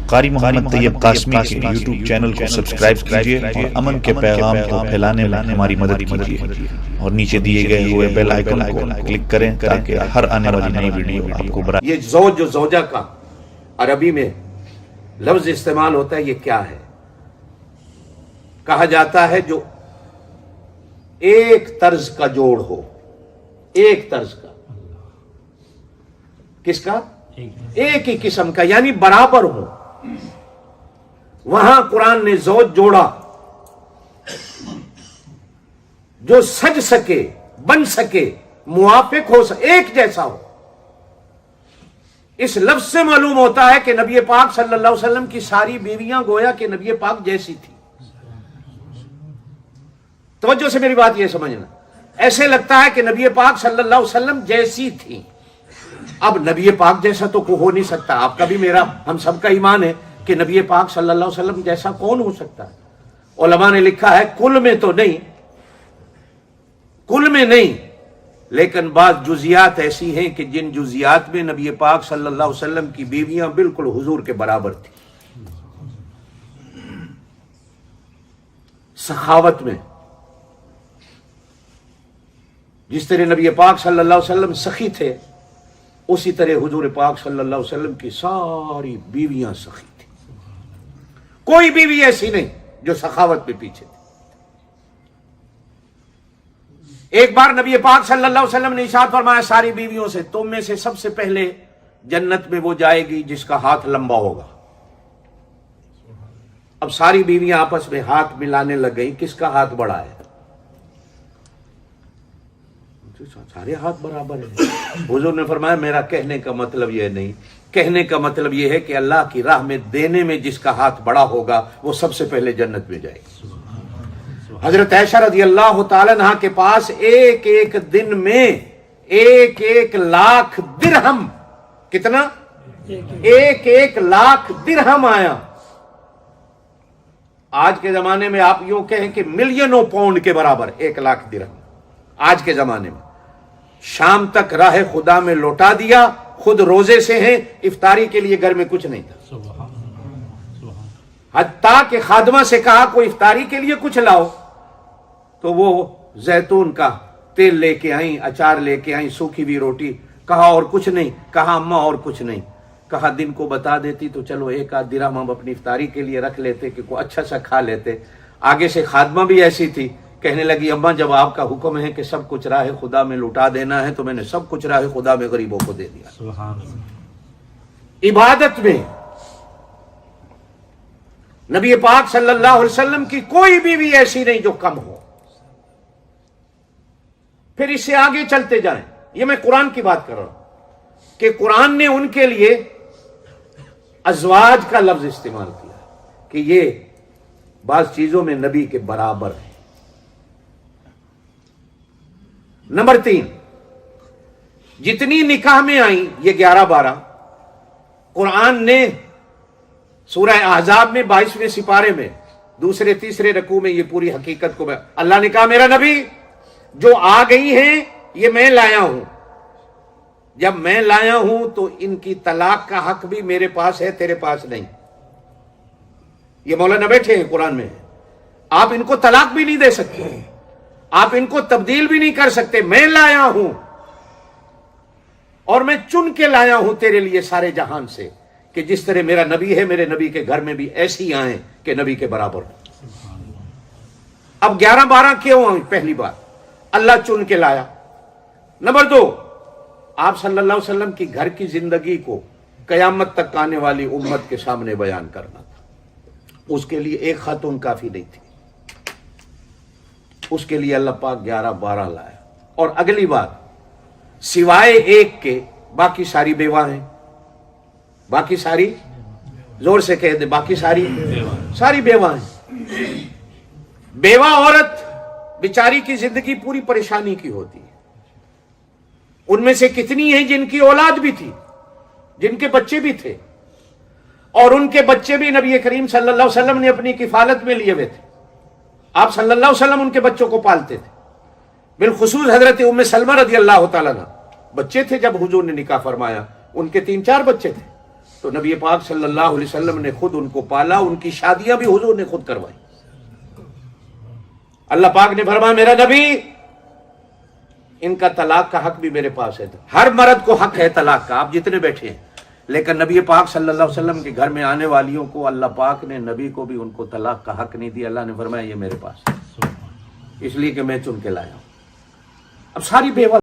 قاری محمد طیب قاسمی کے YouTube channel کو سبسکرائب کیجئے اور امن کے پیغام کو پھیلانے میں ہماری مدد کیجئے اور نیچے دیے گئے ہوئے بیل آئیکن کو کلک کریں تاکہ ہر آنے والی نئی ویڈیو آپ کو برائے۔ یہ زوج و زوجہ کا عربی میں لفظ استعمال ہوتا ہے، یہ کیا ہے؟ کہا جاتا ہے جو ایک طرز کا جوڑ ہو، ایک طرز کا، کس کا؟ ایک ہی قسم کا، یعنی برابر ہو۔ وہاں قرآن نے زوج جوڑا جو سج سکے، بن سکے، موافق ہو سکے، ایک جیسا ہو۔ اس لفظ سے معلوم ہوتا ہے کہ نبی پاک صلی اللہ علیہ وسلم کی ساری بیویاں گویا کہ نبی پاک جیسی تھی۔ توجہ سے میری بات یہ سمجھنا، ایسے لگتا ہے کہ نبی پاک صلی اللہ علیہ وسلم جیسی تھی۔ اب نبی پاک جیسا تو کوئی ہو نہیں سکتا، آپ کا بھی میرا، ہم سب کا ایمان ہے کہ نبی پاک صلی اللہ علیہ وسلم جیسا کون ہو سکتا ہے؟ علماء نے لکھا ہے کل میں تو نہیں، کل میں نہیں، لیکن بعض جزیات ایسی ہیں کہ جن جزیات میں نبی پاک صلی اللہ علیہ وسلم کی بیویاں بالکل حضور کے برابر تھی۔ سخاوت میں جس طرح نبی پاک صلی اللہ علیہ وسلم سخی تھے، اسی طرح حضور پاک صلی اللہ علیہ وسلم کی ساری بیویاں سخی تھی۔ کوئی بیوی ایسی نہیں جو سخاوت میں پیچھے تھی۔ ایک بار نبی پاک صلی اللہ علیہ وسلم نے ارشاد فرمایا ساری بیویوں سے، تم میں سے سب سے پہلے جنت میں وہ جائے گی جس کا ہاتھ لمبا ہوگا۔ اب ساری بیویاں آپس میں ہاتھ ملانے لگ گئی، کس کا ہاتھ بڑا ہے؟ سارے ہاتھ برابر ہیں۔ حضور نے فرمایا میرا کہنے کا مطلب یہ نہیں، کہنے کا مطلب یہ ہے کہ اللہ کی راہ میں دینے میں جس کا ہاتھ بڑا ہوگا وہ سب سے پہلے جنت میں جائے گا۔ حضرت عائشہ رضی اللہ تعالی عنہا کے پاس ایک ایک دن میں 1,00,000 درہم، کتنا؟ 1,00,000 درہم آیا۔ آج کے زمانے میں آپ یوں کہیں کہ ملینوں پاؤنڈ کے برابر 1,00,000 درہم آج کے زمانے میں۔ شام تک راہ خدا میں لوٹا دیا، خود روزے سے ہیں، افطاری کے لیے گھر میں کچھ نہیں تھا۔ حتیٰ کہ خادمہ سے کہا کوئی افطاری کے لیے کچھ لاؤ، تو وہ زیتون کا تیل لے کے آئیں، اچار لے کے آئیں، سوکھی ہوئی روٹی۔ کہا اور کچھ نہیں؟ کہا اماں اور کچھ نہیں۔ کہا دن کو بتا دیتی تو چلو 1 درہم ہم اپنی افطاری کے لیے رکھ لیتے کہ کوئی اچھا سا کھا لیتے۔ آگے سے خادمہ بھی ایسی تھی، کہنے لگی اماں جب آپ کا حکم ہے کہ سب کچھ راہ خدا میں لٹا دینا ہے تو میں نے سب کچھ راہ خدا میں غریبوں کو دے دیا۔ سبحان اللہ۔ عبادت میں نبی پاک صلی اللہ علیہ وسلم کی کوئی بیوی ایسی نہیں جو کم ہو۔ پھر اس سے آگے چلتے جائیں، یہ میں قرآن کی بات کر رہا ہوں کہ قرآن نے ان کے لیے ازواج کا لفظ استعمال کیا کہ یہ بعض چیزوں میں نبی کے برابر ہے۔ نمبر 3، جتنی نکاح میں آئیں یہ 11-12، قرآن نے سورہ احزاب میں 22ویں سپارے میں 2-3 رکوع میں یہ پوری حقیقت کو اللہ نے کہا میرا نبی جو آ گئی ہیں یہ میں لایا ہوں، جب میں لایا ہوں تو ان کی طلاق کا حق بھی میرے پاس ہے، تیرے پاس نہیں۔ یہ مولانا بیٹھے ہیں قرآن میں، آپ ان کو طلاق بھی نہیں دے سکتے، آپ ان کو تبدیل بھی نہیں کر سکتے۔ میں لایا ہوں اور میں چن کے لایا ہوں تیرے لیے سارے جہان سے کہ جس طرح میرا نبی ہے میرے نبی کے گھر میں بھی ایسی آئیں کہ نبی کے برابر ہو۔ اب 11-12 کیوں آئیں؟ پہلی بات اللہ چن کے لایا۔ نمبر 2، آپ صلی اللہ علیہ وسلم کی گھر کی زندگی کو قیامت تک آنے والی امت کے سامنے بیان کرنا تھا۔ اس کے لیے ایک خاتون کافی نہیں تھی، اس کے لیے اللہ پاک 11-12 لایا۔ اور اگلی بات، سوائے ایک کے باقی ساری بیوہ ہیں، باقی ساری، زور سے کہہ دے، باقی ساری بیوہ ہیں۔ بیوہ عورت بیچاری کی زندگی پوری پریشانی کی ہوتی ہے۔ ان میں سے کتنی ہیں جن کی اولاد بھی تھی، جن کے بچے بھی تھے، اور ان کے بچے بھی نبی کریم صلی اللہ علیہ وسلم نے اپنی کفالت میں لیے ہوئے تھے۔ آپ صلی اللہ علیہ وسلم ان کے بچوں کو پالتے تھے۔ بالخصوص حضرت ام سلمہ رضی اللہ تعالیٰ عنہ بچے تھے جب حضور نے نکاح فرمایا، ان کے 3-4 بچے تھے۔ تو نبی پاک صلی اللہ علیہ وسلم نے خود ان کو پالا، ان کی شادیاں بھی حضور نے خود کروائی۔ اللہ پاک نے فرمایا میرا نبی ان کا طلاق کا حق بھی میرے پاس ہے۔ ہر مرد کو حق ہے طلاق کا، آپ جتنے بیٹھے ہیں، لیکن نبی پاک صلی اللہ علیہ وسلم کے گھر میں آنے والیوں کو اللہ پاک نے، نبی کو بھی ان کو طلاق کا حق نہیں دیا۔ اللہ نے فرمایا یہ میرے پاس ہے، اس لیے کہ میں چن کے لایا ہوں۔ اب ساری بیوہ